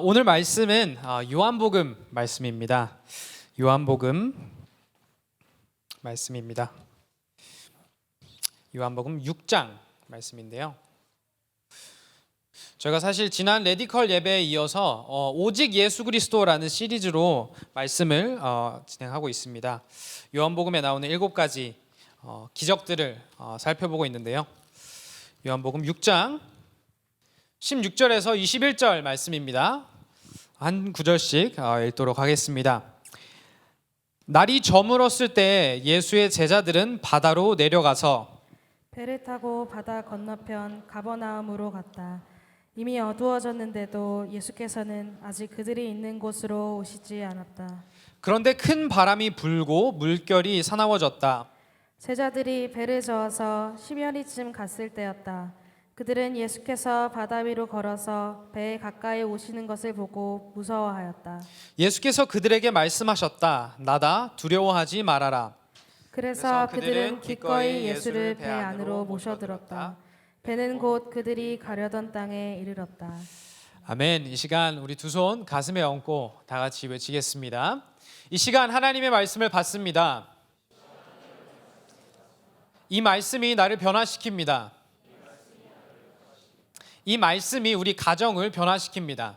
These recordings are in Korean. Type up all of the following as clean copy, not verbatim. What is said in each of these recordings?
오늘 말씀은 요한복음 말씀입니다. 요한복음 말씀입니다. 요한복음 6장 말씀인데요. 저희가 사실 지난 레디컬 예배에 이어서 오직 예수 그리스도라는 시리즈로 말씀을 진행하고 있습니다. 요한복음에 나오는 7가지 기적들을 살펴보고 있는데요. 요한복음 6장 16절에서 21절 말씀입니다. 한 구절씩 읽도록 하겠습니다. 날이 저물었을 때 예수의 제자들은 바다로 내려가서 배를 타고 바다 건너편 가버나움으로 갔다. 이미 어두워졌는데도 예수께서는 아직 그들이 있는 곳으로 오시지 않았다. 그런데 큰 바람이 불고 물결이 사나워졌다. 제자들이 배를 저어서 심연이쯤 갔을 때였다. 그들은 예수께서 바다 위로 걸어서 배에 가까이 오시는 것을 보고 무서워하였다. 예수께서 그들에게 말씀하셨다. 나다, 두려워하지 말아라. 그래서 그들은 기꺼이 예수를 배 안으로 모셔들었다. 배는 곧 그들이 가려던 땅에 이르렀다. 아멘. 이 시간 우리 두 손 가슴에 얹고 다 같이 외치겠습니다. 이 시간 하나님의 말씀을 받습니다. 이 말씀이 나를 변화시킵니다. 이 말씀이 우리 가정을 변화시킵니다.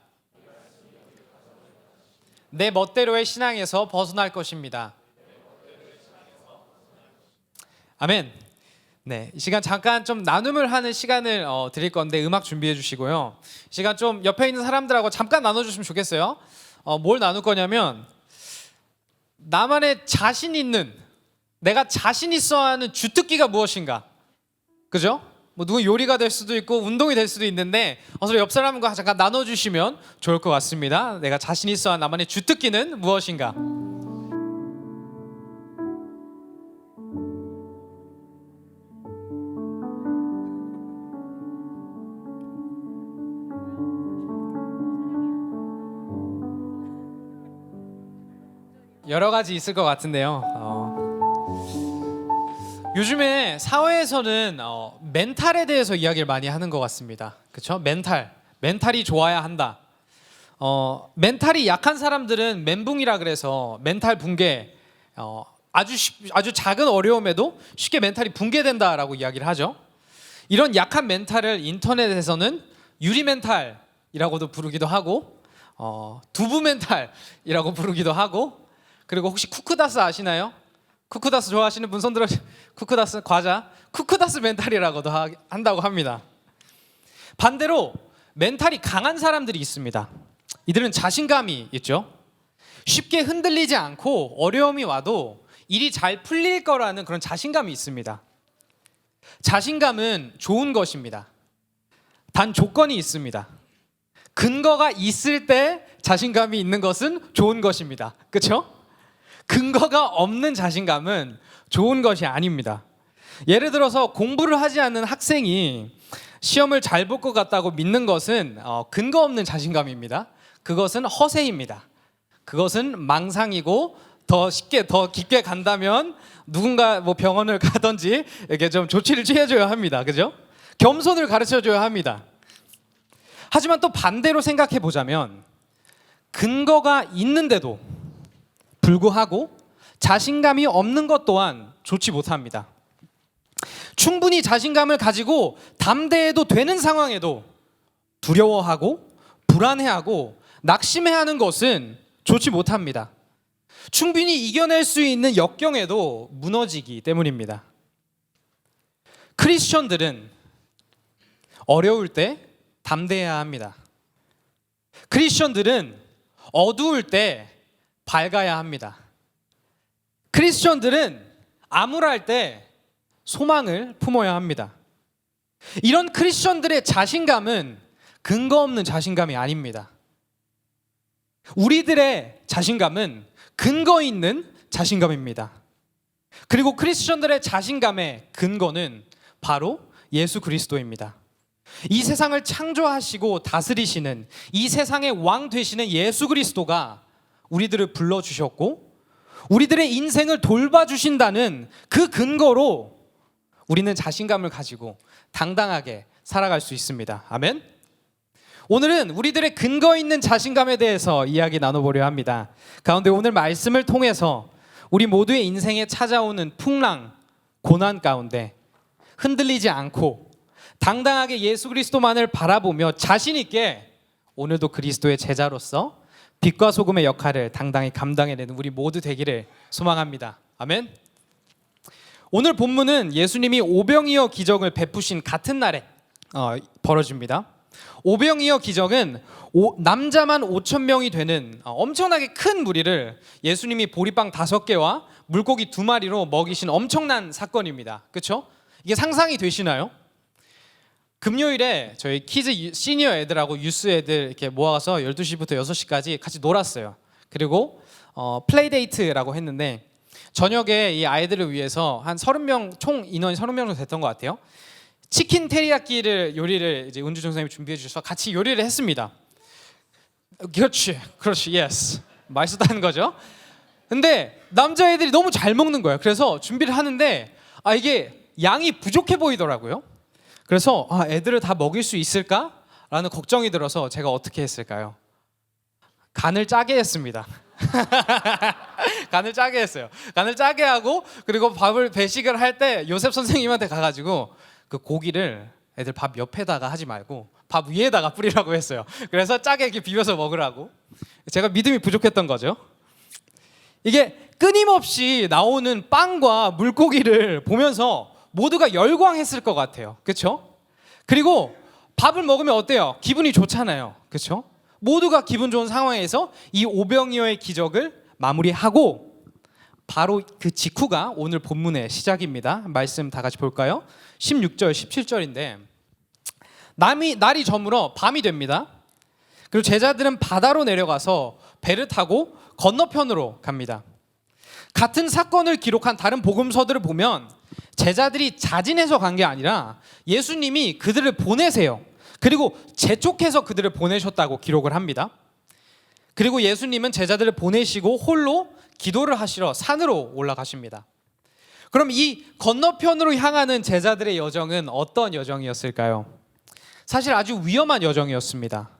내 멋대로의 신앙에서 벗어날 것입니다. 아멘. 네, 이 시간 잠깐 좀 나눔을 하는 시간을 드릴 건데 음악 준비해 주시고요. 이 시간 좀 옆에 있는 사람들하고 잠깐 나눠주시면 좋겠어요. 뭘 나눌 거냐면 나만의 자신 있는, 내가 자신 있어 하는 주특기가 무엇인가, 그죠? 뭐 누구 요리가 될 수도 있고 운동이 될 수도 있는데 서로 옆 사람과 잠깐 나눠주시면 좋을 것 같습니다. 내가 자신 있어 하는 나만의 주특기는 무엇인가? 여러 가지 있을 것 같은데요. 요즘에 사회에서는 멘탈에 대해서 이야기를 많이 하는 것 같습니다. 그렇죠? 멘탈이 좋아야 한다. 멘탈이 약한 사람들은 멘붕이라 그래서 멘탈 붕괴, 아주 작은 어려움에도 쉽게 멘탈이 붕괴된다라고 이야기를 하죠. 이런 약한 멘탈을 인터넷에서는 유리 멘탈이라고도 부르기도 하고, 두부 멘탈이라고 부르기도 하고, 그리고 혹시 쿠크다스 아시나요? 쿠크다스 좋아하시는 분 손 들어. 쿠크다스 과자, 쿠크다스 멘탈이라고도 한다고 합니다. 반대로 멘탈이 강한 사람들이 있습니다. 이들은 자신감이 있죠. 쉽게 흔들리지 않고 어려움이 와도 일이 잘 풀릴 거라는 그런 자신감이 있습니다. 자신감은 좋은 것입니다. 단 조건이 있습니다. 근거가 있을 때 자신감이 있는 것은 좋은 것입니다. 그렇죠? 근거가 없는 자신감은 좋은 것이 아닙니다. 예를 들어서 공부를 하지 않는 학생이 시험을 잘 볼 것 같다고 믿는 것은 근거 없는 자신감입니다. 그것은 허세입니다. 그것은 망상이고 더 깊게 간다면 누군가 뭐 병원을 가든지 이렇게 좀 조치를 취해줘야 합니다. 그죠? 겸손을 가르쳐줘야 합니다. 하지만 또 반대로 생각해 보자면 근거가 있는데도 불구하고 자신감이 없는 것 또한 좋지 못합니다. 충분히 자신감을 가지고 담대해도 되는 상황에도 두려워하고 불안해하고 낙심해하는 것은 좋지 못합니다. 충분히 이겨낼 수 있는 역경에도 무너지기 때문입니다. 크리스천들은 어려울 때 담대해야 합니다. 크리스천들은 어두울 때 밝아야 합니다. 크리스천들은 암울할 때 소망을 품어야 합니다. 이런 크리스천들의 자신감은 근거 없는 자신감이 아닙니다. 우리들의 자신감은 근거 있는 자신감입니다. 그리고 크리스천들의 자신감의 근거는 바로 예수 그리스도입니다. 이 세상을 창조하시고 다스리시는, 이 세상의 왕 되시는 예수 그리스도가 우리들을 불러주셨고 우리들의 인생을 돌봐주신다는 그 근거로 우리는 자신감을 가지고 당당하게 살아갈 수 있습니다. 아멘. 오늘은 우리들의 근거 있는 자신감에 대해서 이야기 나눠보려 합니다. 가운데 오늘 말씀을 통해서 우리 모두의 인생에 찾아오는 풍랑, 고난 가운데 흔들리지 않고 당당하게 예수 그리스도만을 바라보며 자신 있게 오늘도 그리스도의 제자로서 빛과 소금의 역할을 당당히 감당해내는 우리 모두 되기를 소망합니다. 아멘. 오늘 본문은 예수님이 오병이어 기적을 베푸신 같은 날에 벌어집니다. 오병이어 기적은 남자만 5천 명이 되는 엄청나게 큰 무리를 예수님이 보리빵 5개와 물고기 2마리로 먹이신 엄청난 사건입니다. 그렇죠? 이게 상상이 되시나요? 금요일에 저희 키즈 시니어 애들하고 유스 애들 이렇게 모아서 12시부터 6시까지 같이 놀았어요. 그리고 플레이데이트라고 했는데 저녁에 이 아이들을 위해서 한 30명, 총 인원이 30명 정도 됐던 것 같아요. 치킨 테리야끼를 요리를 이제 은주 선생님이 준비해 주셔서 같이 요리를 했습니다. 그렇지, yes. 맛있었다는 거죠. 근데 남자애들이 너무 잘 먹는 거예요. 그래서 준비를 하는데 이게 양이 부족해 보이더라고요. 그래서 애들을 다 먹일 수 있을까라는 걱정이 들어서 제가 어떻게 했을까요? 간을 짜게 했습니다. 간을 짜게 했어요. 간을 짜게 하고 그리고 배식을 할 때 요셉 선생님한테 가가지고 그 고기를 애들 밥 옆에다가 하지 말고 밥 위에다가 뿌리라고 했어요. 그래서 짜게 이렇게 비벼서 먹으라고. 제가 믿음이 부족했던 거죠. 이게 끊임없이 나오는 빵과 물고기를 보면서 모두가 열광했을 것 같아요. 그렇죠? 그리고 밥을 먹으면 어때요? 기분이 좋잖아요. 그렇죠? 모두가 기분 좋은 상황에서 이 오병이어의 기적을 마무리하고 바로 그 직후가 오늘 본문의 시작입니다. 말씀 다 같이 볼까요? 16절, 17절인데 날이 저물어 밤이 됩니다. 그리고 제자들은 바다로 내려가서 배를 타고 건너편으로 갑니다. 같은 사건을 기록한 다른 복음서들을 보면 제자들이 자진해서 간 게 아니라 예수님이 그들을 보내세요. 그리고 재촉해서 그들을 보내셨다고 기록을 합니다. 그리고 예수님은 제자들을 보내시고 홀로 기도를 하시러 산으로 올라가십니다. 그럼 이 건너편으로 향하는 제자들의 여정은 어떤 여정이었을까요? 사실 아주 위험한 여정이었습니다.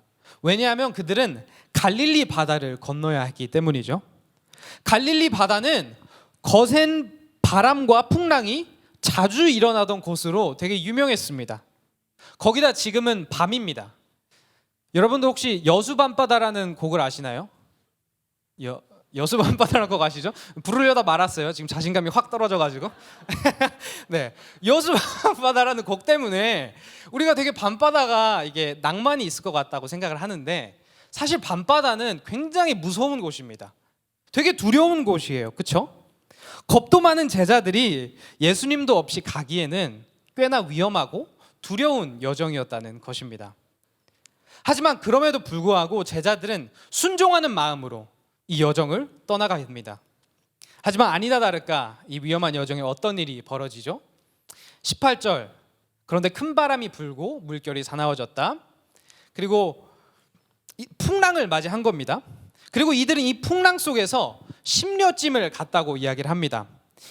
왜냐하면 그들은 갈릴리 바다를 건너야 했기 때문이죠. 갈릴리 바다는 거센 바람과 풍랑이 자주 일어나던 곳으로 되게 유명했습니다. 거기다 지금은 밤입니다. 여러분들 혹시 여수밤바다라는 곡을 아시나요? 여수밤바다라는 곡 아시죠? 부르려다 말았어요. 지금 자신감이 확 떨어져가지고. 네, 여수밤바다라는 곡 때문에 우리가 되게 밤바다가 이게 낭만이 있을 것 같다고 생각을 하는데 사실 밤바다는 굉장히 무서운 곳입니다. 되게 두려운 곳이에요. 그렇죠? 겁도 많은 제자들이 예수님도 없이 가기에는 꽤나 위험하고 두려운 여정이었다는 것입니다. 하지만 그럼에도 불구하고 제자들은 순종하는 마음으로 이 여정을 떠나가게 됩니다. 하지만 아니다 다를까 이 위험한 여정에 어떤 일이 벌어지죠? 18절, 그런데 큰 바람이 불고 물결이 사나워졌다. 그리고 풍랑을 맞이한 겁니다. 그리고 이들은 이 풍랑 속에서 10여쯤을 갔다고 이야기를 합니다.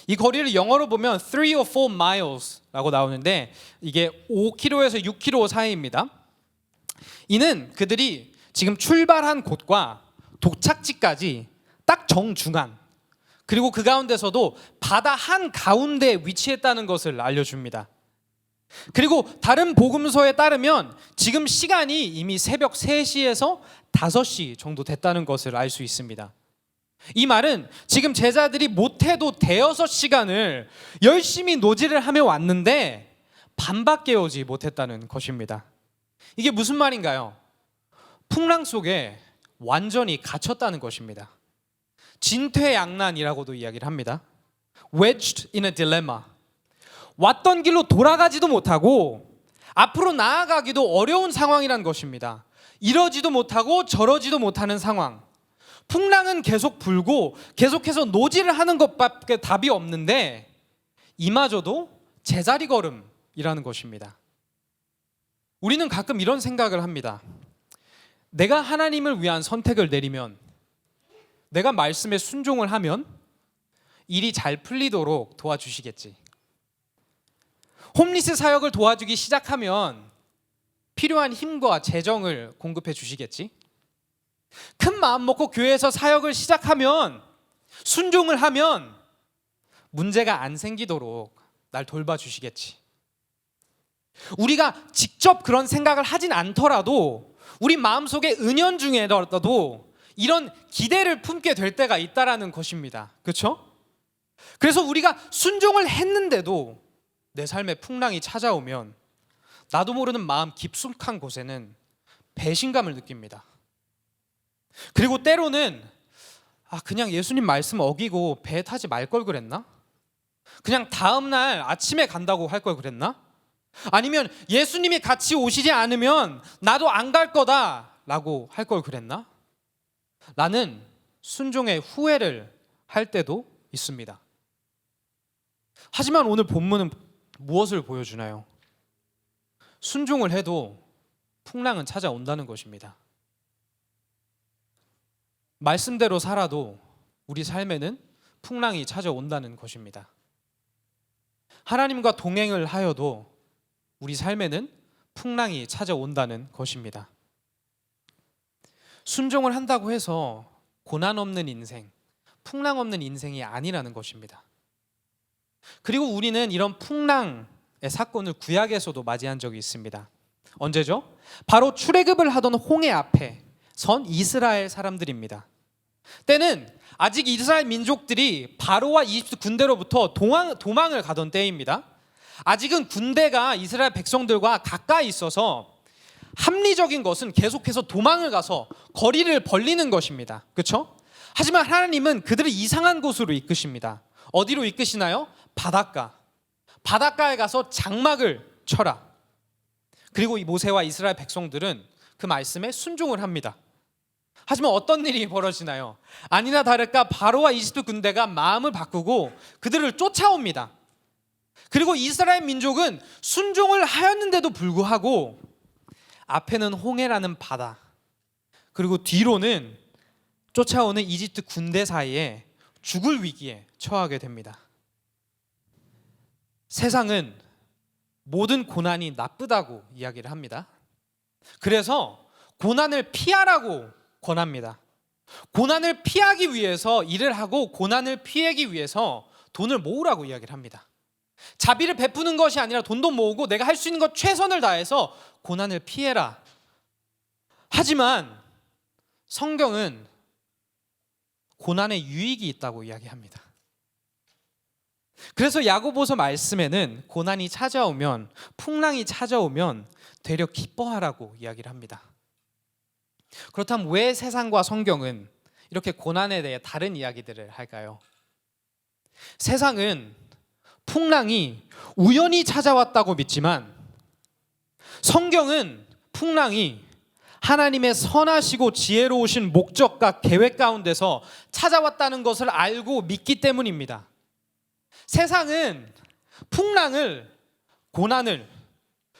이 거리를 영어로 보면 3 or 4 miles라고 나오는데 이게 5km에서 6km 사이입니다. 이는 그들이 지금 출발한 곳과 도착지까지 딱 정중앙, 그리고 그 가운데서도 바다 한 가운데에 위치했다는 것을 알려줍니다. 그리고 다른 복음서에 따르면 지금 시간이 이미 새벽 3시에서 5시 정도 됐다는 것을 알 수 있습니다. 이 말은 지금 제자들이 못해도 대여섯 시간을 열심히 노지를 하며 왔는데 반밖에 오지 못했다는 것입니다. 이게 무슨 말인가요? 풍랑 속에 완전히 갇혔다는 것입니다. 진퇴양난이라고도 이야기를 합니다. Wedged in a dilemma. 왔던 길로 돌아가지도 못하고 앞으로 나아가기도 어려운 상황이란 것입니다. 이러지도 못하고 저러지도 못하는 상황. 풍랑은 계속 불고 계속해서 노지를 하는 것밖에 답이 없는데 이마저도 제자리 걸음이라는 것입니다. 우리는 가끔 이런 생각을 합니다. 내가 하나님을 위한 선택을 내리면, 내가 말씀에 순종을 하면 일이 잘 풀리도록 도와주시겠지. 홈리스 사역을 도와주기 시작하면 필요한 힘과 재정을 공급해 주시겠지? 큰 마음 먹고 교회에서 사역을 시작하면, 순종을 하면 문제가 안 생기도록 날 돌봐주시겠지. 우리가 직접 그런 생각을 하진 않더라도 우리 마음속에 은연중에라도 이런 기대를 품게 될 때가 있다라는 것입니다. 그렇죠? 그래서 우리가 순종을 했는데도 내 삶에 풍랑이 찾아오면 나도 모르는 마음 깊숙한 곳에는 배신감을 느낍니다. 그리고 때로는 그냥 예수님 말씀 어기고 배 타지 말 걸 그랬나? 그냥 다음 날 아침에 간다고 할 걸 그랬나? 아니면 예수님이 같이 오시지 않으면 나도 안 갈 거다라고 할 걸 그랬나? 나는 순종의 후회를 할 때도 있습니다. 하지만 오늘 본문은 무엇을 보여주나요? 순종을 해도 풍랑은 찾아온다는 것입니다. 말씀대로 살아도 우리 삶에는 풍랑이 찾아온다는 것입니다. 하나님과 동행을 하여도 우리 삶에는 풍랑이 찾아온다는 것입니다. 순종을 한다고 해서 고난 없는 인생, 풍랑 없는 인생이 아니라는 것입니다. 그리고 우리는 이런 풍랑의 사건을 구약에서도 맞이한 적이 있습니다. 언제죠? 바로 출애굽을 하던 홍해 앞에 선 이스라엘 사람들입니다. 때는 아직 이스라엘 민족들이 바로와 이집트 군대로부터 도망을 가던 때입니다. 아직은 군대가 이스라엘 백성들과 가까이 있어서 합리적인 것은 계속해서 도망을 가서 거리를 벌리는 것입니다. 그렇죠? 하지만 하나님은 그들을 이상한 곳으로 이끄십니다. 어디로 이끄시나요? 바닷가에 가서 장막을 쳐라. 그리고 이 모세와 이스라엘 백성들은 그 말씀에 순종을 합니다. 하지만 어떤 일이 벌어지나요? 아니나 다를까 바로와 이집트 군대가 마음을 바꾸고 그들을 쫓아옵니다. 그리고 이스라엘 민족은 순종을 하였는데도 불구하고 앞에는 홍해라는 바다, 그리고 뒤로는 쫓아오는 이집트 군대 사이에 죽을 위기에 처하게 됩니다. 세상은 모든 고난이 나쁘다고 이야기를 합니다. 그래서 고난을 피하라고 권합니다. 고난을 피하기 위해서 일을 하고 고난을 피하기 위해서 돈을 모으라고 이야기를 합니다. 자비를 베푸는 것이 아니라 돈도 모으고 내가 할 수 있는 것 최선을 다해서 고난을 피해라. 하지만 성경은 고난에 유익이 있다고 이야기합니다. 그래서 야고보서 말씀에는 고난이 찾아오면, 풍랑이 찾아오면 되려 기뻐하라고 이야기를 합니다. 그렇다면 왜 세상과 성경은 이렇게 고난에 대해 다른 이야기들을 할까요? 세상은 풍랑이 우연히 찾아왔다고 믿지만 성경은 풍랑이 하나님의 선하시고 지혜로우신 목적과 계획 가운데서 찾아왔다는 것을 알고 믿기 때문입니다. 세상은 풍랑을, 고난을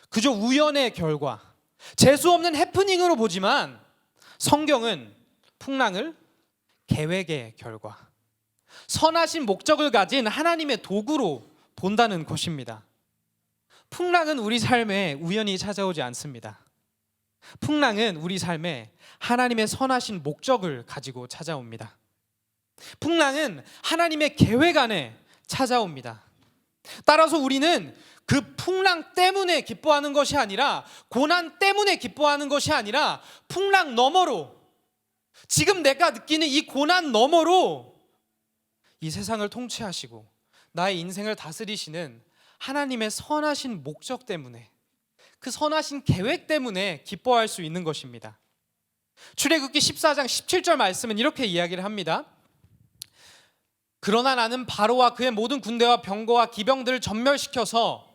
그저 우연의 결과, 재수 없는 해프닝으로 보지만 성경은 풍랑을 계획의 결과, 선하신 목적을 가진 하나님의 도구로 본다는 것입니다. 풍랑은 우리 삶에 우연히 찾아오지 않습니다. 풍랑은 우리 삶에 하나님의 선하신 목적을 가지고 찾아옵니다. 풍랑은 하나님의 계획 안에 찾아옵니다. 따라서 우리는 그 풍랑 때문에 기뻐하는 것이 아니라, 고난 때문에 기뻐하는 것이 아니라, 풍랑 너머로, 지금 내가 느끼는 이 고난 너머로 이 세상을 통치하시고 나의 인생을 다스리시는 하나님의 선하신 목적 때문에, 그 선하신 계획 때문에 기뻐할 수 있는 것입니다. 출애굽기 14장 17절 말씀은 이렇게 이야기를 합니다. 그러나 나는 바로와 그의 모든 군대와 병거와 기병들을 전멸시켜서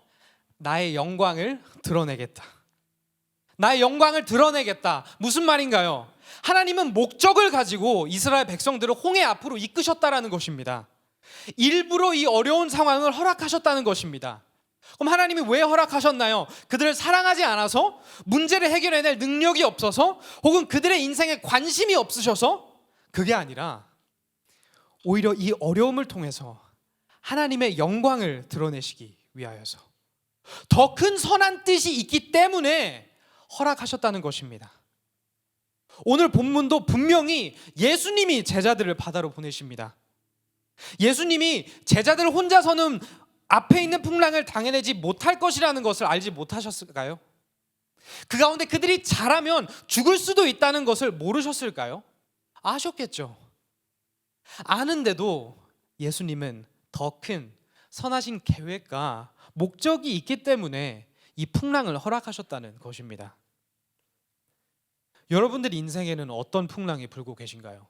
나의 영광을 드러내겠다. 나의 영광을 드러내겠다. 무슨 말인가요? 하나님은 목적을 가지고 이스라엘 백성들을 홍해 앞으로 이끄셨다라는 것입니다. 일부러 이 어려운 상황을 허락하셨다는 것입니다. 그럼 하나님이 왜 허락하셨나요? 그들을 사랑하지 않아서? 문제를 해결해낼 능력이 없어서? 혹은 그들의 인생에 관심이 없으셔서? 그게 아니라 오히려 이 어려움을 통해서 하나님의 영광을 드러내시기 위하여서, 더 큰 선한 뜻이 있기 때문에 허락하셨다는 것입니다. 오늘 본문도 분명히 예수님이 제자들을 바다로 보내십니다. 예수님이 제자들 혼자서는 앞에 있는 풍랑을 당해내지 못할 것이라는 것을 알지 못하셨을까요? 그 가운데 그들이 잘하면 죽을 수도 있다는 것을 모르셨을까요? 아셨겠죠. 아는데도 예수님은 더 큰 선하신 계획과 목적이 있기 때문에 이 풍랑을 허락하셨다는 것입니다. 여러분들 인생에는 어떤 풍랑이 불고 계신가요?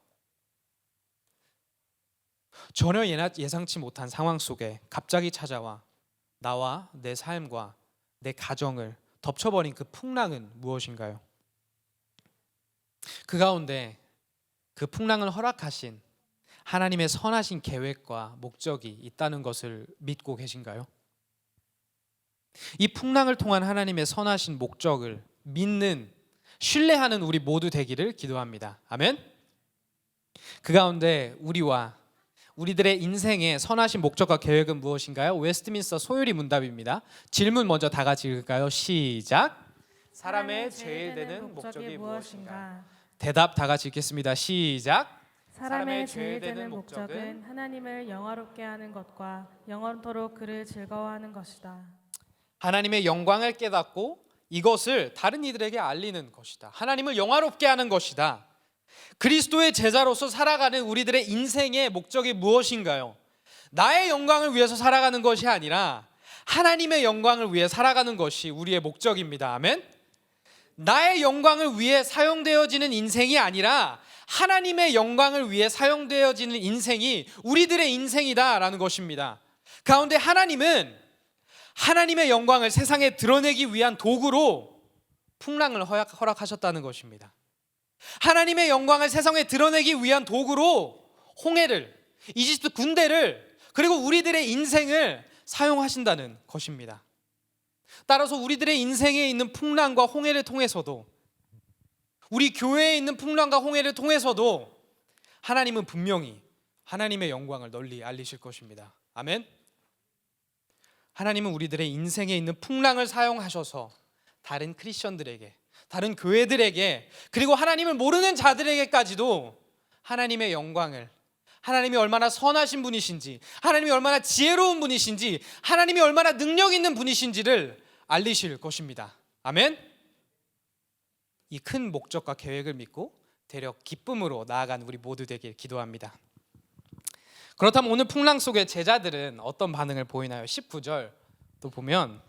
전혀 예상치 못한 상황 속에 갑자기 찾아와 나와 내 삶과 내 가정을 덮쳐버린 그 풍랑은 무엇인가요? 그 가운데 그 풍랑을 허락하신 하나님의 선하신 계획과 목적이 있다는 것을 믿고 계신가요? 이 풍랑을 통한 하나님의 선하신 목적을 믿는, 신뢰하는 우리 모두 되기를 기도합니다. 아멘. 그 가운데 우리들의 인생의 선하신 목적과 계획은 무엇인가요? 웨스트민스터 소요리 문답입니다. 질문 먼저 다 같이 읽을까요? 시작. 사람의 제일 되는 목적이 무엇인가? 대답 다 같이 읽겠습니다. 시작. 사람의 제일 되는 목적은 하나님을 영화롭게 하는 것과 영원토록 그를 즐거워하는 것이다. 하나님의 영광을 깨닫고 이것을 다른 이들에게 알리는 것이다. 하나님을 영화롭게 하는 것이다. 그리스도의 제자로서 살아가는 우리들의 인생의 목적이 무엇인가요? 나의 영광을 위해서 살아가는 것이 아니라 하나님의 영광을 위해 살아가는 것이 우리의 목적입니다. 아멘. 나의 영광을 위해 사용되어지는 인생이 아니라 하나님의 영광을 위해 사용되어지는 인생이 우리들의 인생이다라는 것입니다. 가운데 하나님은 하나님의 영광을 세상에 드러내기 위한 도구로 풍랑을 허락하셨다는 것입니다. 하나님의 영광을 세상에 드러내기 위한 도구로 홍해를, 이집트 군대를, 그리고 우리들의 인생을 사용하신다는 것입니다. 따라서 우리들의 인생에 있는 풍랑과 홍해를 통해서도, 우리 교회에 있는 풍랑과 홍해를 통해서도 하나님은 분명히 하나님의 영광을 널리 알리실 것입니다. 아멘. 하나님은 우리들의 인생에 있는 풍랑을 사용하셔서 다른 크리스천들에게, 다른 교회들에게, 그리고 하나님을 모르는 자들에게까지도 하나님의 영광을, 하나님이 얼마나 선하신 분이신지, 하나님이 얼마나 지혜로운 분이신지, 하나님이 얼마나 능력 있는 분이신지를 알리실 것입니다. 아멘. 이 큰 목적과 계획을 믿고 대력 기쁨으로 나아간 우리 모두 되길 기도합니다. 그렇다면 오늘 풍랑 속에 제자들은 어떤 반응을 보이나요? 19절 또 보면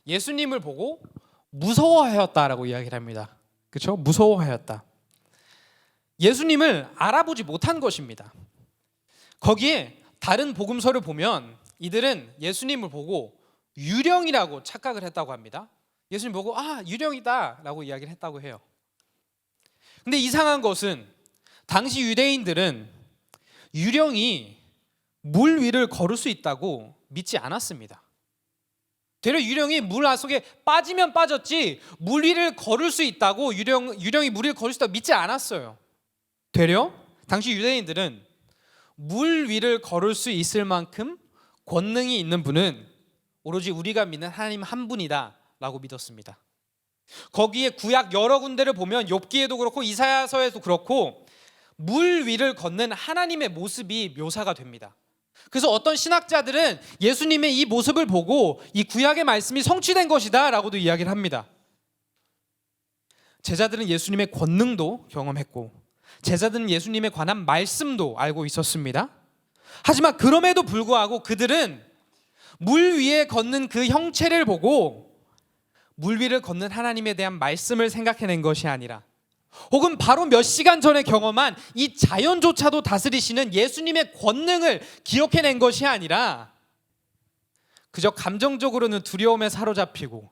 예수님을 보고 무서워하였다라고 이야기를 합니다. 그렇죠? 무서워하였다. 예수님을 알아보지 못한 것입니다. 거기에 다른 복음서를 보면 이들은 예수님을 보고 유령이라고 착각을 했다고 합니다. 예수님 보고 유령이다 라고 이야기를 했다고 해요. 근데 이상한 것은 당시 유대인들은 유령이 물 위를 걸을 수 있다고 믿지 않았습니다. 되려 유령이 물 속에 빠지면 빠졌지 물 위를 걸을 수 있다고 유령이 물 위를 걸을 수 있다고 믿지 않았어요. 되려 당시 유대인들은 물 위를 걸을 수 있을 만큼 권능이 있는 분은 오로지 우리가 믿는 하나님 한 분이다 라고 믿었습니다. 거기에 구약 여러 군데를 보면 욥기에도 그렇고 이사야서에도 그렇고 물 위를 걷는 하나님의 모습이 묘사가 됩니다. 그래서 어떤 신학자들은 예수님의 이 모습을 보고 이 구약의 말씀이 성취된 것이다 라고도 이야기를 합니다. 제자들은 예수님의 권능도 경험했고 제자들은 예수님에 관한 말씀도 알고 있었습니다. 하지만 그럼에도 불구하고 그들은 물 위에 걷는 그 형체를 보고 물 위를 걷는 하나님에 대한 말씀을 생각해낸 것이 아니라, 혹은 바로 몇 시간 전에 경험한 이 자연조차도 다스리시는 예수님의 권능을 기억해낸 것이 아니라 그저 감정적으로는 두려움에 사로잡히고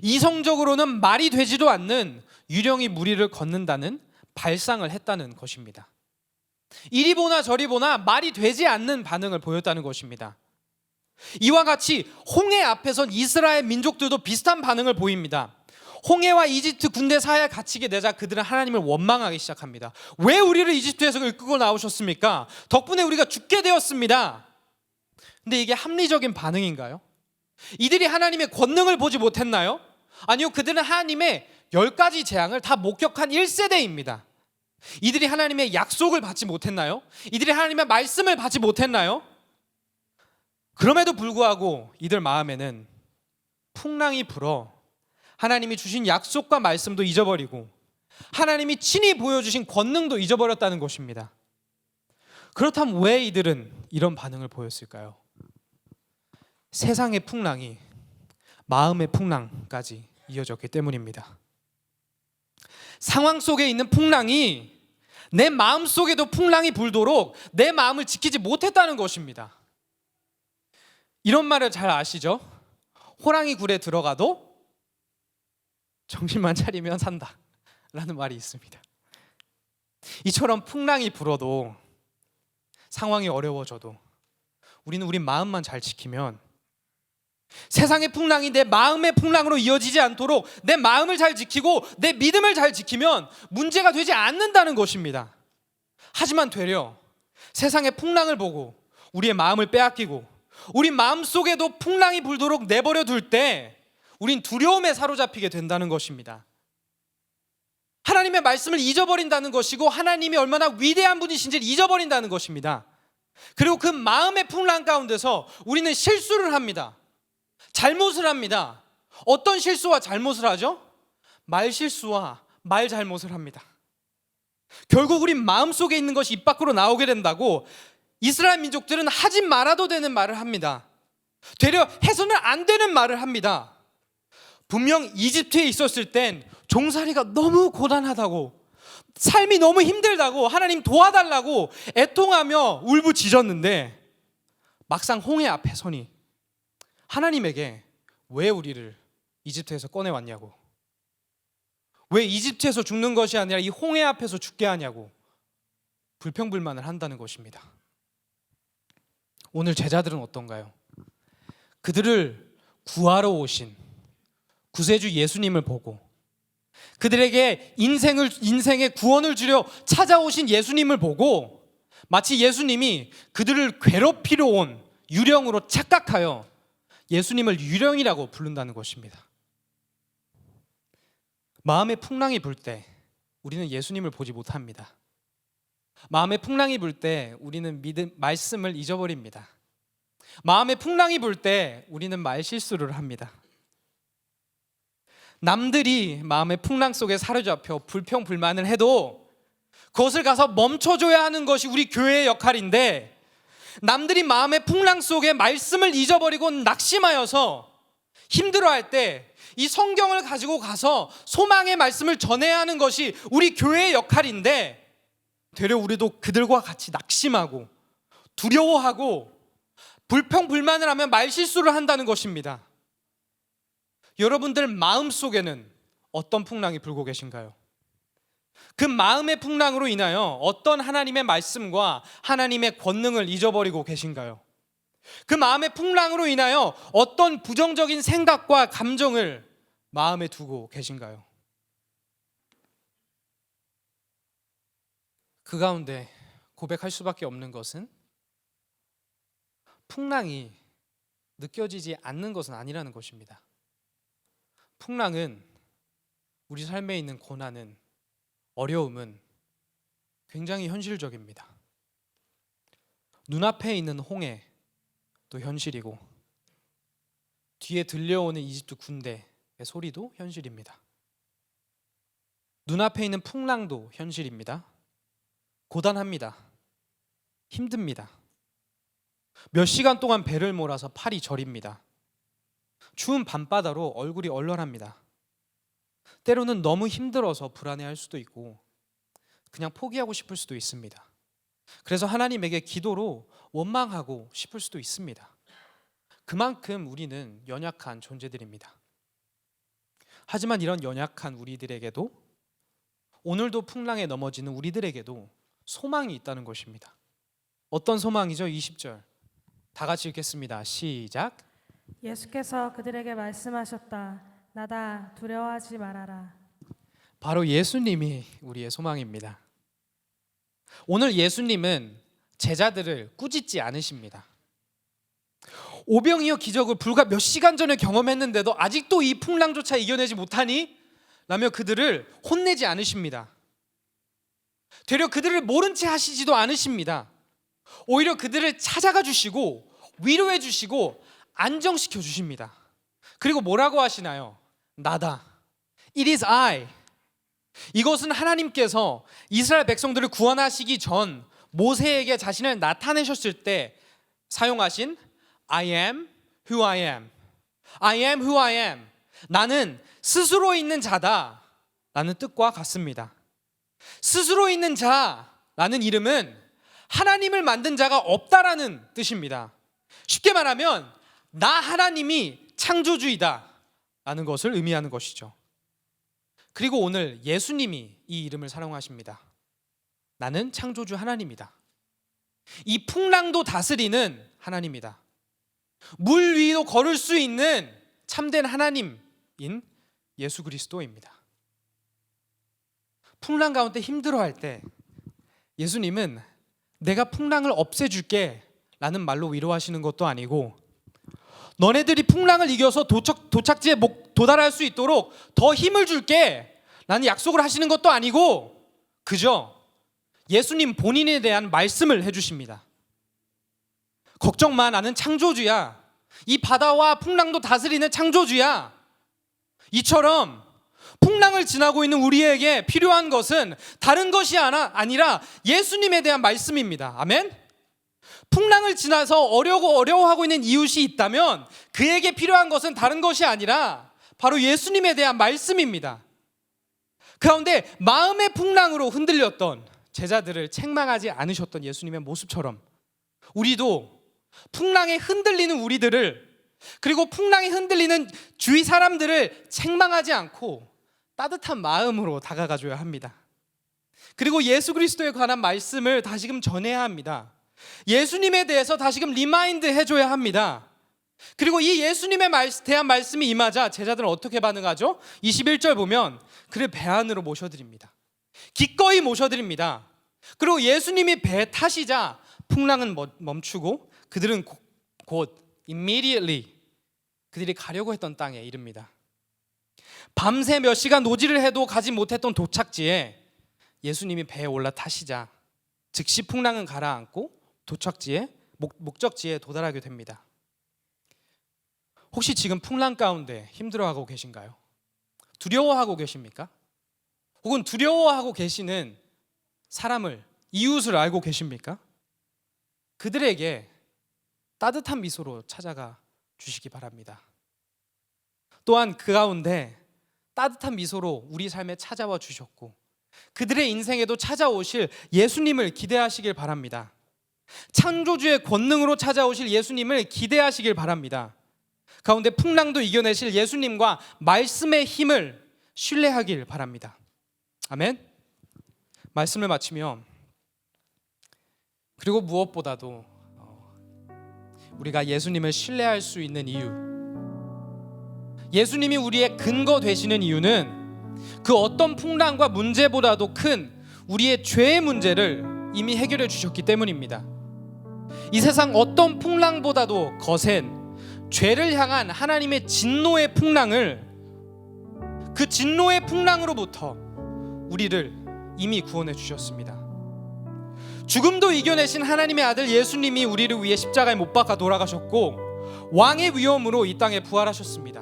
이성적으로는 말이 되지도 않는 유령이 물 위를 걷는다는 발상을 했다는 것입니다. 이리 보나 저리 보나 말이 되지 않는 반응을 보였다는 것입니다. 이와 같이 홍해 앞에선 이스라엘 민족들도 비슷한 반응을 보입니다. 홍해와 이집트 군대 사이에 갇히게 되자 그들은 하나님을 원망하기 시작합니다. 왜 우리를 이집트에서 이끌고 나오셨습니까? 덕분에 우리가 죽게 되었습니다. 근데 이게 합리적인 반응인가요? 이들이 하나님의 권능을 보지 못했나요? 아니요, 그들은 하나님의 10가지 재앙을 다 목격한 1세대입니다. 이들이 하나님의 약속을 받지 못했나요? 이들이 하나님의 말씀을 받지 못했나요? 그럼에도 불구하고 이들 마음에는 풍랑이 불어 하나님이 주신 약속과 말씀도 잊어버리고 하나님이 친히 보여주신 권능도 잊어버렸다는 것입니다. 그렇다면 왜 이들은 이런 반응을 보였을까요? 세상의 풍랑이 마음의 풍랑까지 이어졌기 때문입니다. 상황 속에 있는 풍랑이 내 마음 속에도 풍랑이 불도록 내 마음을 지키지 못했다는 것입니다. 이런 말을 잘 아시죠? 호랑이 굴에 들어가도 정신만 차리면 산다 라는 말이 있습니다. 이처럼 풍랑이 불어도 상황이 어려워져도 우리는 우리 마음만 잘 지키면 세상의 풍랑이 내 마음의 풍랑으로 이어지지 않도록 내 마음을 잘 지키고 내 믿음을 잘 지키면 문제가 되지 않는다는 것입니다. 하지만 되려 세상의 풍랑을 보고 우리의 마음을 빼앗기고 우리 마음속에도 풍랑이 불도록 내버려 둘 때 우린 두려움에 사로잡히게 된다는 것입니다. 하나님의 말씀을 잊어버린다는 것이고 하나님이 얼마나 위대한 분이신지를 잊어버린다는 것입니다. 그리고 그 마음의 풍랑 가운데서 우리는 실수를 합니다. 잘못을 합니다. 어떤 실수와 잘못을 하죠? 말 실수와 말 잘못을 합니다. 결국 우리 마음속에 있는 것이 입 밖으로 나오게 된다고 이스라엘 민족들은 하지 말아도 되는 말을 합니다. 되려 해서는 안 되는 말을 합니다. 분명 이집트에 있었을 땐 종살이가 너무 고단하다고, 삶이 너무 힘들다고, 하나님 도와달라고 애통하며 울부짖었는데 막상 홍해 앞에 서니 하나님에게 왜 우리를 이집트에서 꺼내왔냐고, 왜 이집트에서 죽는 것이 아니라 이 홍해 앞에서 죽게 하냐고 불평불만을 한다는 것입니다. 오늘 제자들은 어떤가요? 그들을 구하러 오신 구세주 예수님을 보고 그들에게 인생의 구원을 주려 찾아오신 예수님을 보고 마치 예수님이 그들을 괴롭히러 온 유령으로 착각하여 예수님을 유령이라고 부른다는 것입니다. 마음의 풍랑이 불 때 우리는 예수님을 보지 못합니다. 마음의 풍랑이 불 때 우리는 말씀을 잊어버립니다. 마음의 풍랑이 불 때 우리는 말실수를 합니다. 남들이 마음의 풍랑 속에 사로잡혀 불평불만을 해도 그것을 가서 멈춰줘야 하는 것이 우리 교회의 역할인데, 남들이 마음의 풍랑 속에 말씀을 잊어버리고 낙심하여서 힘들어할 때 이 성경을 가지고 가서 소망의 말씀을 전해야 하는 것이 우리 교회의 역할인데, 되려 우리도 그들과 같이 낙심하고 두려워하고 불평불만을 하며 말실수를 한다는 것입니다. 여러분들 마음속에는 어떤 풍랑이 불고 계신가요? 그 마음의 풍랑으로 인하여 어떤 하나님의 말씀과 하나님의 권능을 잊어버리고 계신가요? 그 마음의 풍랑으로 인하여 어떤 부정적인 생각과 감정을 마음에 두고 계신가요? 그 가운데 고백할 수밖에 없는 것은 풍랑이 느껴지지 않는 것은 아니라는 것입니다. 풍랑은, 우리 삶에 있는 고난은, 어려움은 굉장히 현실적입니다. 눈앞에 있는 홍해도 현실이고 뒤에 들려오는 이집트 군대의 소리도 현실입니다. 눈앞에 있는 풍랑도 현실입니다. 고단합니다. 힘듭니다. 몇 시간 동안 배를 몰아서 팔이 저립니다. 추운 밤바다로 얼굴이 얼얼합니다. 때로는 너무 힘들어서 불안해할 수도 있고 그냥 포기하고 싶을 수도 있습니다. 그래서 하나님에게 기도로 원망하고 싶을 수도 있습니다. 그만큼 우리는 연약한 존재들입니다. 하지만 이런 연약한 우리들에게도, 오늘도 풍랑에 넘어지는 우리들에게도 소망이 있다는 것입니다. 어떤 소망이죠? 20절 다 같이 읽겠습니다. 시작. 예수께서 그들에게 말씀하셨다. 나다, 두려워하지 말아라. 바로 예수님이 우리의 소망입니다. 오늘 예수님은 제자들을 꾸짖지 않으십니다. 오병이어 기적을 불과 몇 시간 전에 경험했는데도 아직도 이 풍랑조차 이겨내지 못하니? 라며 그들을 혼내지 않으십니다. 되려 그들을 모른 채 하시지도 않으십니다. 오히려 그들을 찾아가 주시고 위로해 주시고 안정시켜 주십니다. 그리고 뭐라고 하시나요? 나다. It is I. 이것은 하나님께서 이스라엘 백성들을 구원하시기 전 모세에게 자신을 나타내셨을 때 사용하신 I am who I am. I am who I am. 나는 스스로 있는 자다 라는 뜻과 같습니다. 스스로 있는 자라는 이름은 하나님을 만든 자가 없다라는 뜻입니다. 쉽게 말하면 나 하나님이 창조주이다 라는 것을 의미하는 것이죠. 그리고 오늘 예수님이 이 이름을 사용하십니다. 나는 창조주 하나님이다. 이 풍랑도 다스리는 하나님이다. 물 위도 걸을 수 있는 참된 하나님인 예수 그리스도입니다. 풍랑 가운데 힘들어할 때 예수님은 내가 풍랑을 없애줄게 라는 말로 위로하시는 것도 아니고 너네들이 풍랑을 이겨서 도착지에 도달할 수 있도록 더 힘을 줄게 라는 약속을 하시는 것도 아니고 그저 예수님 본인에 대한 말씀을 해주십니다. 걱정 마, 나는 창조주야. 이 바다와 풍랑도 다스리는 창조주야. 이처럼 풍랑을 지나고 있는 우리에게 필요한 것은 다른 것이 아니라 예수님에 대한 말씀입니다. 아멘? 풍랑을 지나서 어려워하고 있는 이웃이 있다면 그에게 필요한 것은 다른 것이 아니라 바로 예수님에 대한 말씀입니다. 그런데 마음의 풍랑으로 흔들렸던 제자들을 책망하지 않으셨던 예수님의 모습처럼 우리도 풍랑에 흔들리는 우리들을 그리고 풍랑에 흔들리는 주위 사람들을 책망하지 않고 따뜻한 마음으로 다가가줘야 합니다. 그리고 예수 그리스도에 관한 말씀을 다시금 전해야 합니다. 예수님에 대해서 다시금 리마인드 해줘야 합니다. 그리고 이 예수님에 대한 말씀이 임하자 제자들은 어떻게 반응하죠? 21절 보면 그를 배 안으로 모셔드립니다. 기꺼이 모셔드립니다. 그리고 예수님이 배 타시자 풍랑은 멈추고 그들은 곧 immediately 그들이 가려고 했던 땅에 이릅니다. 밤새 몇 시간 노지를 해도 가지 못했던 도착지에 예수님이 배에 올라타시자 즉시 풍랑은 가라앉고 목적지에 도달하게 됩니다. 혹시 지금 풍랑 가운데 힘들어하고 계신가요? 두려워하고 계십니까? 혹은 두려워하고 계시는 사람을, 이웃을 알고 계십니까? 그들에게 따뜻한 미소로 찾아가 주시기 바랍니다. 또한 그 가운데 따뜻한 미소로 우리 삶에 찾아와 주셨고 그들의 인생에도 찾아오실 예수님을 기대하시길 바랍니다. 창조주의 권능으로 찾아오실 예수님을 기대하시길 바랍니다. 가운데 풍랑도 이겨내실 예수님과 말씀의 힘을 신뢰하길 바랍니다. 아멘. 말씀을 마치며 그리고 무엇보다도 우리가 예수님을 신뢰할 수 있는 이유, 예수님이 우리의 근거 되시는 이유는 그 어떤 풍랑과 문제보다도 큰 우리의 죄의 문제를 이미 해결해 주셨기 때문입니다. 이 세상 어떤 풍랑보다도 거센 죄를 향한 하나님의 진노의 풍랑을 그 진노의 풍랑으로부터 우리를 이미 구원해 주셨습니다. 죽음도 이겨내신 하나님의 아들 예수님이 우리를 위해 십자가에 못 박아 돌아가셨고 왕의 위엄으로 이 땅에 부활하셨습니다.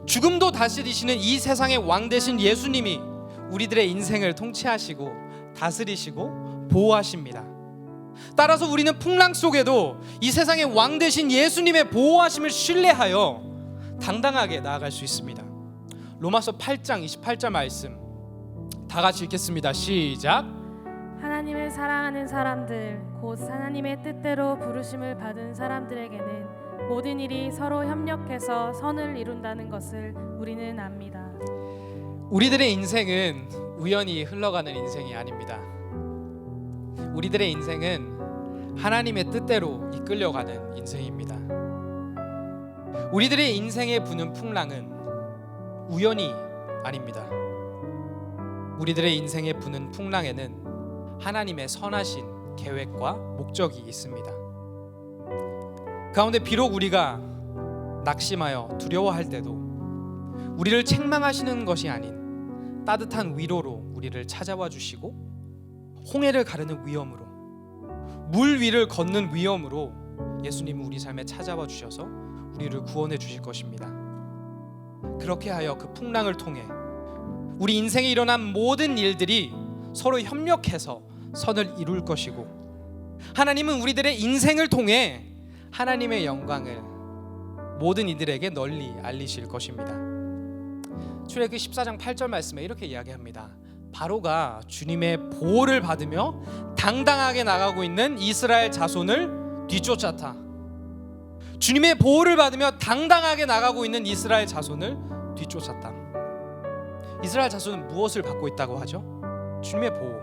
죽음도 다스리시는 이 세상의 왕 되신 예수님이 우리들의 인생을 통치하시고 다스리시고 보호하십니다. 따라서 우리는 풍랑 속에도 이 세상의 왕 되신 예수님의 보호하심을 신뢰하여 당당하게 나아갈 수 있습니다. 로마서 8장 28절 말씀 다 같이 읽겠습니다. 시작. 하나님을 사랑하는 사람들 곧 하나님의 뜻대로 부르심을 받은 사람들에게는 모든 일이 서로 협력해서 선을 이룬다는 것을 우리는 압니다. 우리들의 인생은 우연히 흘러가는 인생이 아닙니다. 우리들의 인생은 하나님의 뜻대로 이끌려가는 인생입니다. 우리들의 인생에 부는 풍랑은 우연이 아닙니다. 우리들의 인생에 부는 풍랑에는 하나님의 선하신 계획과 목적이 있습니다. 가운데 비록 우리가 낙심하여 두려워할 때도 우리를 책망하시는 것이 아닌 따뜻한 위로로 우리를 찾아와 주시고 홍해를 가르는 위엄으로 물 위를 걷는 위엄으로 예수님은 우리 삶에 찾아와 주셔서 우리를 구원해 주실 것입니다. 그렇게 하여 그 풍랑을 통해 우리 인생에 일어난 모든 일들이 서로 협력해서 선을 이룰 것이고 하나님은 우리들의 인생을 통해 하나님의 영광을 모든 이들에게 널리 알리실 것입니다. 출애굽기 14장 8절 말씀에 이렇게 이야기합니다. 바로가 주님의 보호를 받으며 당당하게 나가고 있는 이스라엘 자손을 뒤쫓았다. 주님의 보호를 받으며 당당하게 나가고 있는 이스라엘 자손을 뒤쫓았다. 이스라엘 자손은 무엇을 받고 있다고 하죠? 주님의 보호.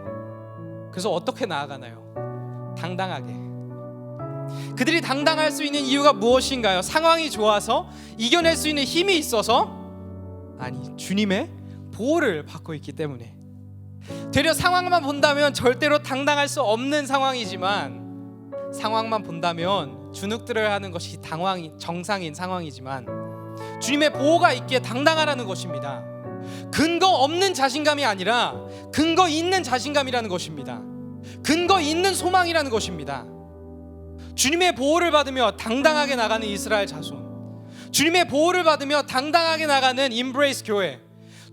그래서 어떻게 나아가나요? 당당하게. 그들이 당당할 수 있는 이유가 무엇인가요? 상황이 좋아서 이겨낼 수 있는 힘이 있어서? 아니, 주님의 보호를 받고 있기 때문에. 되려 상황만 본다면 절대로 당당할 수 없는 상황이지만, 상황만 본다면 주눅들어야 하는 것이 정상인 상황이지만 주님의 보호가 있기에 당당하라는 것입니다. 근거 없는 자신감이 아니라 근거 있는 자신감이라는 것입니다. 근거 있는 소망이라는 것입니다. 주님의 보호를 받으며 당당하게 나가는 이스라엘 자손, 주님의 보호를 받으며 당당하게 나가는 임브레이스 교회,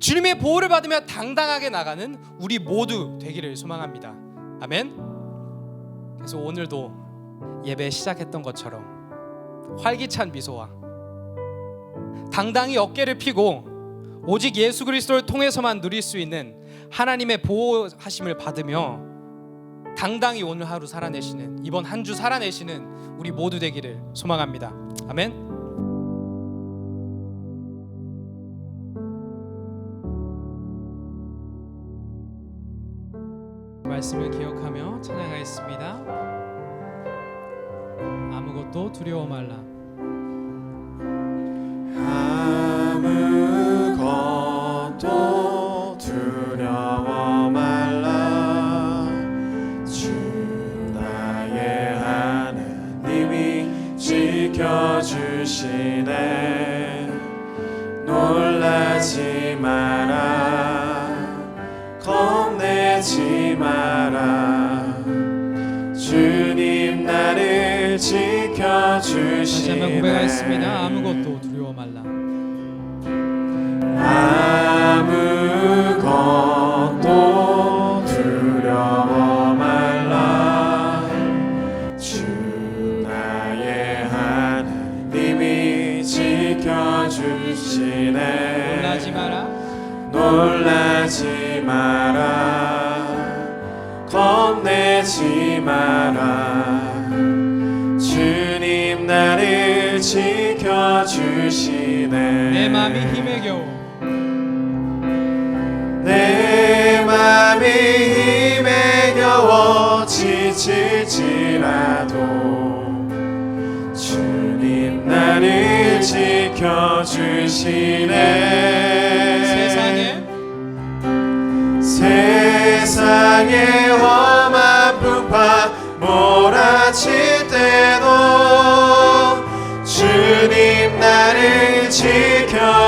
주님의 보호를 받으며 당당하게 나가는 우리 모두 되기를 소망합니다. 아멘. 그래서 오늘도 예배 시작했던 것처럼 활기찬 미소와 당당히 어깨를 펴고 오직 예수 그리스도를 통해서만 누릴 수 있는 하나님의 보호하심을 받으며 당당히 오늘 하루 살아내시는, 이번 한 주 살아내시는 우리 모두 되기를 소망합니다. 아멘. 말씀을 기억하며 찬양하겠습니다. 아무것도 두려워 말라. 아무것도 두려워 말라. 주 나의 하나님이 지켜주시네. 놀라지 마라. 겁내지 마라. 주님 나를 지켜주시네. 다시 한번 고백하겠습니다. 아무것도 두려워 말라. 아무것도 두려워 말라. 주 나의 하나님이 지켜주시네. 놀라지 마라. 놀라지 마라. 겁내지 마라. 주님 나를 지켜주시네. 내 마음이 힘에 겨워, 내 마음이 힘에 겨워 지칠지라도 주님 나를 지켜주시네. 세상에 험한 풍파 몰아칠 때도 주님 나를 지켜주시네.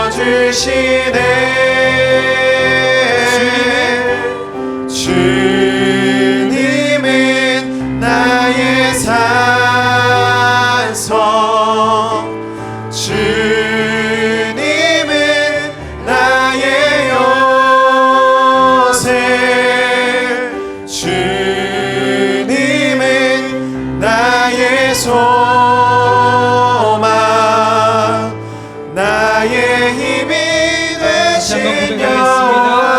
주님은 나의 산성, 주님은 나의 요새, 주님은 나의 소망, 나의 힘이 되신 여호와.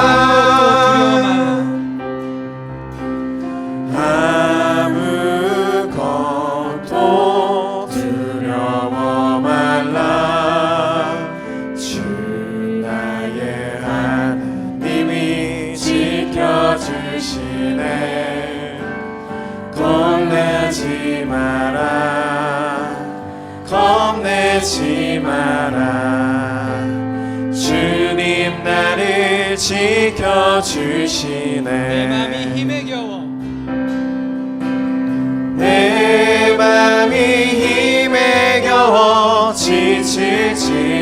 아무것도 두려워 말라. 주 나의 하나님이 지켜주시네. 겁내지 마라. 겁내지 마라. 주님 나를 지켜주시네. 내 마음이 힘에 겨워, 내 맘이 힘에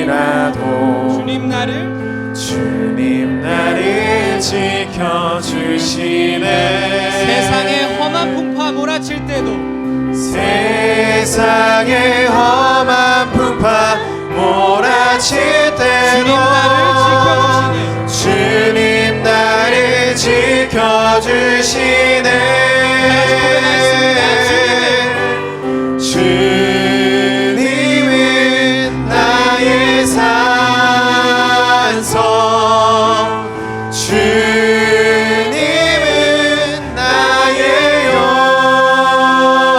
지켜주실지라도 주님 나를 지켜주시네. 세상의 험한 풍파 몰아칠 때도 세상의 험한 풍파 몰아칠 때도 주님 나를 지켜주시네. 주님은 나의 산성, 주님은 나의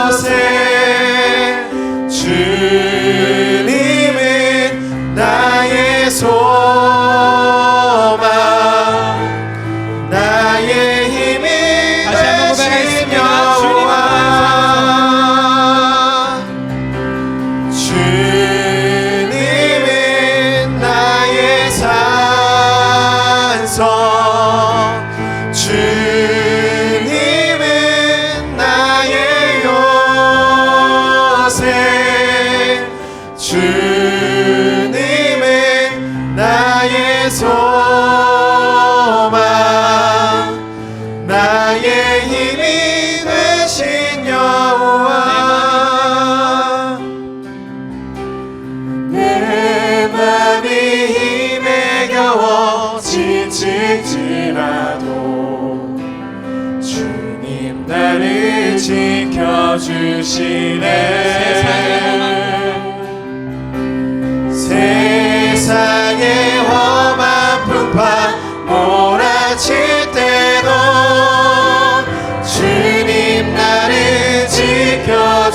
요새, 주님은 나의 소망, 나의 힘이 다시 한번 되신 고백하겠습니다. 여호와. 주님은 나의 산성, 주님은 나의 요새, 주님은 나의 소망, 나의 힘이 되신 여호와. 내 맘이 힘에 겨워 지칠지라도 주님 나를 지켜주시네. 세상의 험한 풍파 몰아칠 때도 주님 나를 지켜주시네.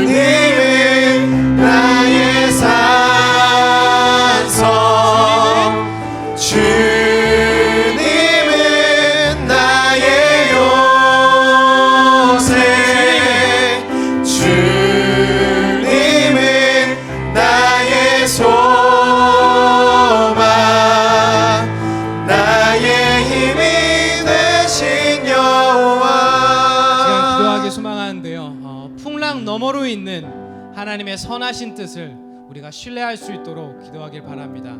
주님은 나의 산성, 주님은 나의 요새, 주님은 나의 소망, 나의 힘이 되신 여호와. 제가 기도하기 소망하는데요. 풍랑 너머로 있는 하나님의 선하신 뜻을 우리가 신뢰할 수 있도록 기도하길 바랍니다.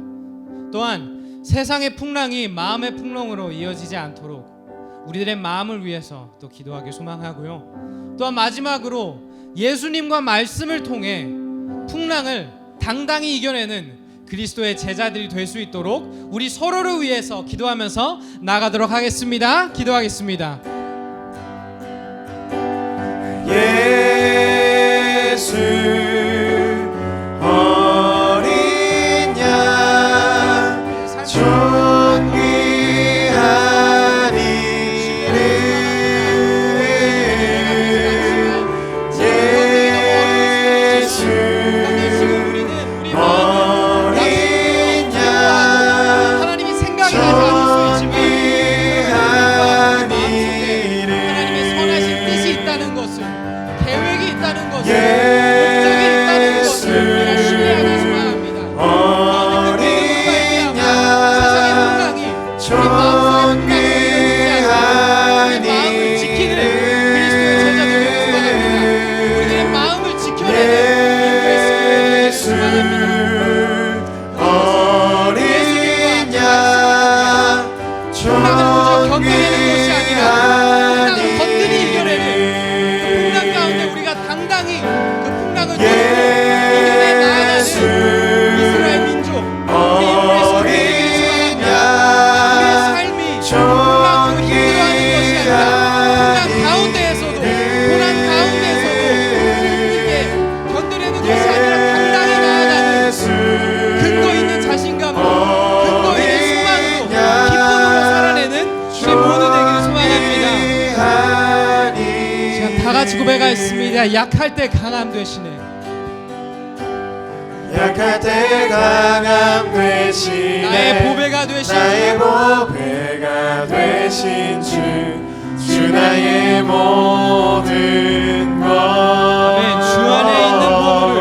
또한 세상의 풍랑이 마음의 풍랑으로 이어지지 않도록 우리들의 마음을 위해서 또 기도하길 소망하고요. 또한 마지막으로 예수님과 말씀을 통해 풍랑을 당당히 이겨내는 그리스도의 제자들이 될 수 있도록 우리 서로를 위해서 기도하면서 나가도록 하겠습니다. 기도하겠습니다. 예수 어린 양 존귀한 이름, 예수 어린 양 하나님이 생각이 나지 않을 수 있지만 하나님의 선하신 뜻이 있다는 것을, 계획이 있다는 것을, 목적이 있다는 것을 우리가 신뢰하기 소망합니다. 어린 양 세상의 풍랑이 우리 마음속에 우리 마음을 지키는 그리스도의 제자들을 소망합니다. 우리들의 마음을 지켜내는 예수 어린 양 풍랑을 그저 견뎌내는 것이 아니라 풍랑을 건드리 이겨내는 그 풍랑 가운데 우리가 당당히 그 풍랑을 이겨내 나아가는 이스라엘 민족, 우리 인류의 성도들에게 소망합니다. 우리의 삶이 풍랑으로 힘들어하는 것이 아니라 풍랑 가운데에서도, 고난 가운데에서도 힘들게 견뎌내는 것이 아니라 당당히 나아가는 근거 있는 자신감으로, 근거 있는 소망으로, 기쁨으로 살아내는 우리 모두 되기를 소망합니다. 시간 다 같이 고백하겠습니다. 약할 때 강함 되시네. 약할 때 강함 되시네. 나의 보배가 되신 나의 보배가 되신 주 나의 모든 것. 아멘. 주 안에 있는 보물을,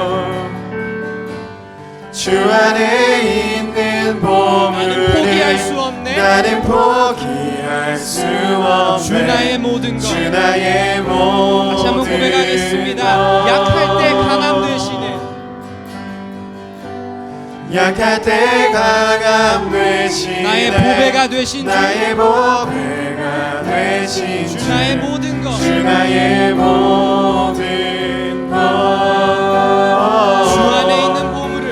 주 안에 있는 보물을 나는 포기할 수 없네. 나는 포기할 수 없네. 주 나의 모든 것. 주 나의 모든 다시 한번 고백하겠습니다. 약할 때 강함 되시는, 약할 때 강함 되시네. 나의 보배가 되신 주, 나의 보배가 되신 주 나의 모든 것. 주 나의 모든 것. 주 안에 있는 보물을,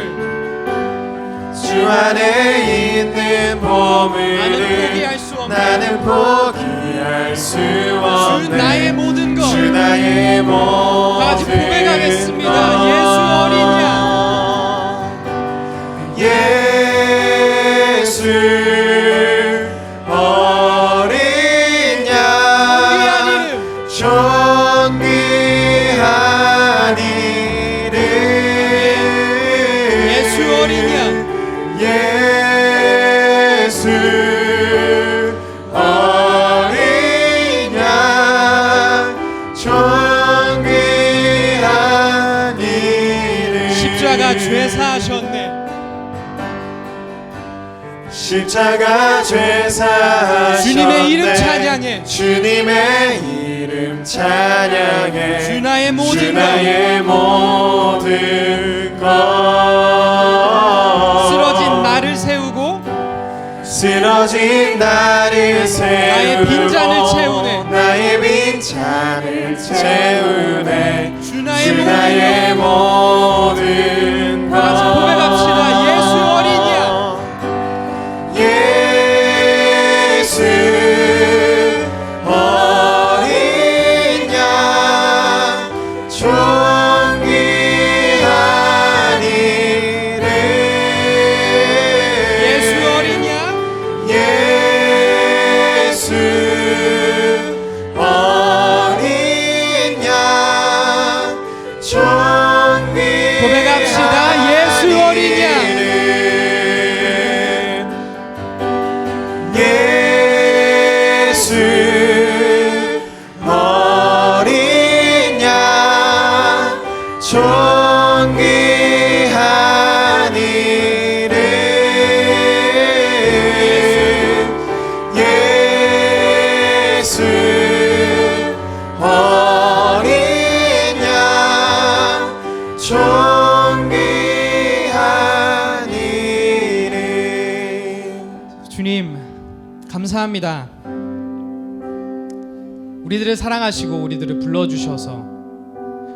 주 안에 있는 보물을 나는 포기할 수 없네. 나는 포기할 수 없네. 주 나의 모든 것. 주 나의 모든 다 같이 고백하겠습니다. 예수 어린 양. 예수 어린 양 존귀한 이름 예수 어린 양. 예수 어린 양 존귀한 이름 십자가 죄 사하셨네. 십자가 죄 사하셨네. 주님의 이름 찬양해. 주님의 이름 찬양해. 주 나의 모든 주 것. 나의 모든 것. 쓰러진 나를 세우고 쓰러진 나를 세우고 나의 빈잔을 채우네. 나의 빈잔을 채우네. 주 나의 주 나의 모든 것. 같이 고백합시다. 예수 어린 양. 예수 어린 양 존귀한 이름 예수 어린 양. 예수 어린 양 존귀한 고백합시다. 예수 어린 양. 예수 어린 양 존귀한 이름 예수 어린 양 존귀한 이름. 주님 감사합니다. 우리들을 사랑하시고 우리들을 불러주셔서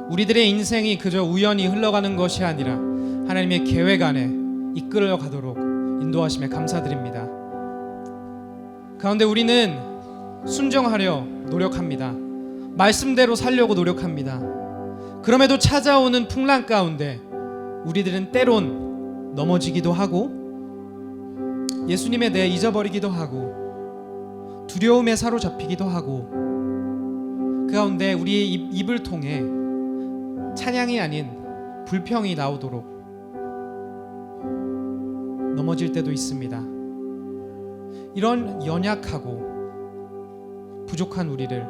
우리들의 인생이 그저 우연히 흘러가는 것이 아니라 하나님의 계획 안에 이끌어 가도록 인도하심에 감사드립니다. 가운데 우리는 순종하려 노력합니다. 말씀대로 살려고 노력합니다. 그럼에도 찾아오는 풍랑 가운데 우리들은 때론 넘어지기도 하고 예수님에 대해 잊어버리기도 하고 두려움에 사로잡히기도 하고 그 가운데 우리의 입을 통해 찬양이 아닌 불평이 나오도록 넘어질 때도 있습니다. 이런 연약하고 부족한 우리를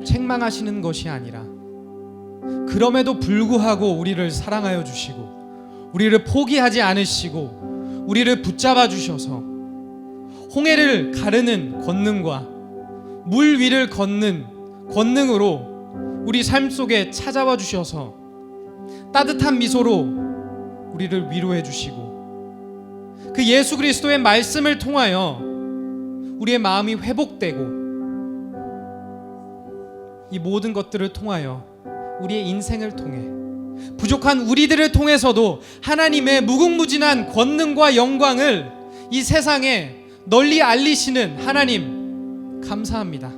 책망하시는 것이 아니라 그럼에도 불구하고 우리를 사랑하여 주시고 우리를 포기하지 않으시고 우리를 붙잡아 주셔서 홍해를 가르는 권능과 물 위를 걷는 권능으로 우리 삶 속에 찾아와 주셔서 따뜻한 미소로 우리를 위로해 주시고 그 예수 그리스도의 말씀을 통하여 우리의 마음이 회복되고 이 모든 것들을 통하여 우리의 인생을 통해 부족한 우리들을 통해서도 하나님의 무궁무진한 권능과 영광을 이 세상에 널리 알리시는 하나님 감사합니다.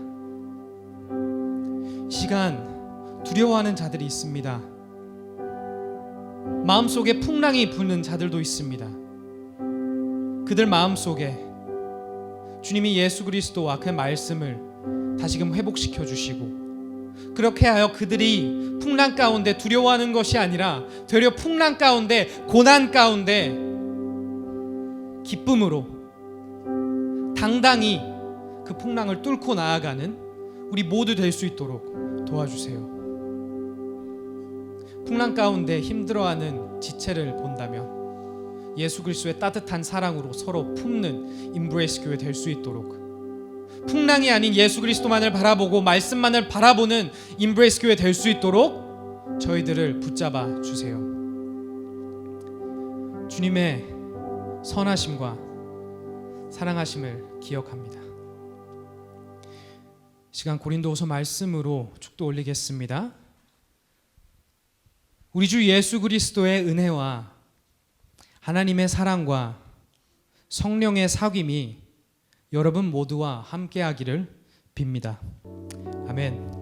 이 시간 두려워하는 자들이 있습니다. 마음속에 풍랑이 부는 자들도 있습니다. 그들 마음속에 주님이 예수 그리스도와 그 말씀을 다시금 회복시켜 주시고 그렇게 하여 그들이 풍랑 가운데 두려워하는 것이 아니라 되려 풍랑 가운데 고난 가운데 기쁨으로 당당히 그 풍랑을 뚫고 나아가는 우리 모두 될 수 있도록 도와주세요. 풍랑 가운데 힘들어하는 지체를 본다면 예수 그리스도의 따뜻한 사랑으로 서로 품는 임브레이스 교회 될 수 있도록, 풍랑이 아닌 예수 그리스도만을 바라보고 말씀만을 바라보는 임브레이스 교회 될 수 있도록 저희들을 붙잡아 주세요. 주님의 선하심과 사랑하심을 기억합니다. 시간 고린도후서 말씀으로 축도 올리겠습니다. 우리 주 예수 그리스도의 은혜와 하나님의 사랑과 성령의 사귐이 여러분 모두와 함께하기를 빕니다. 아멘.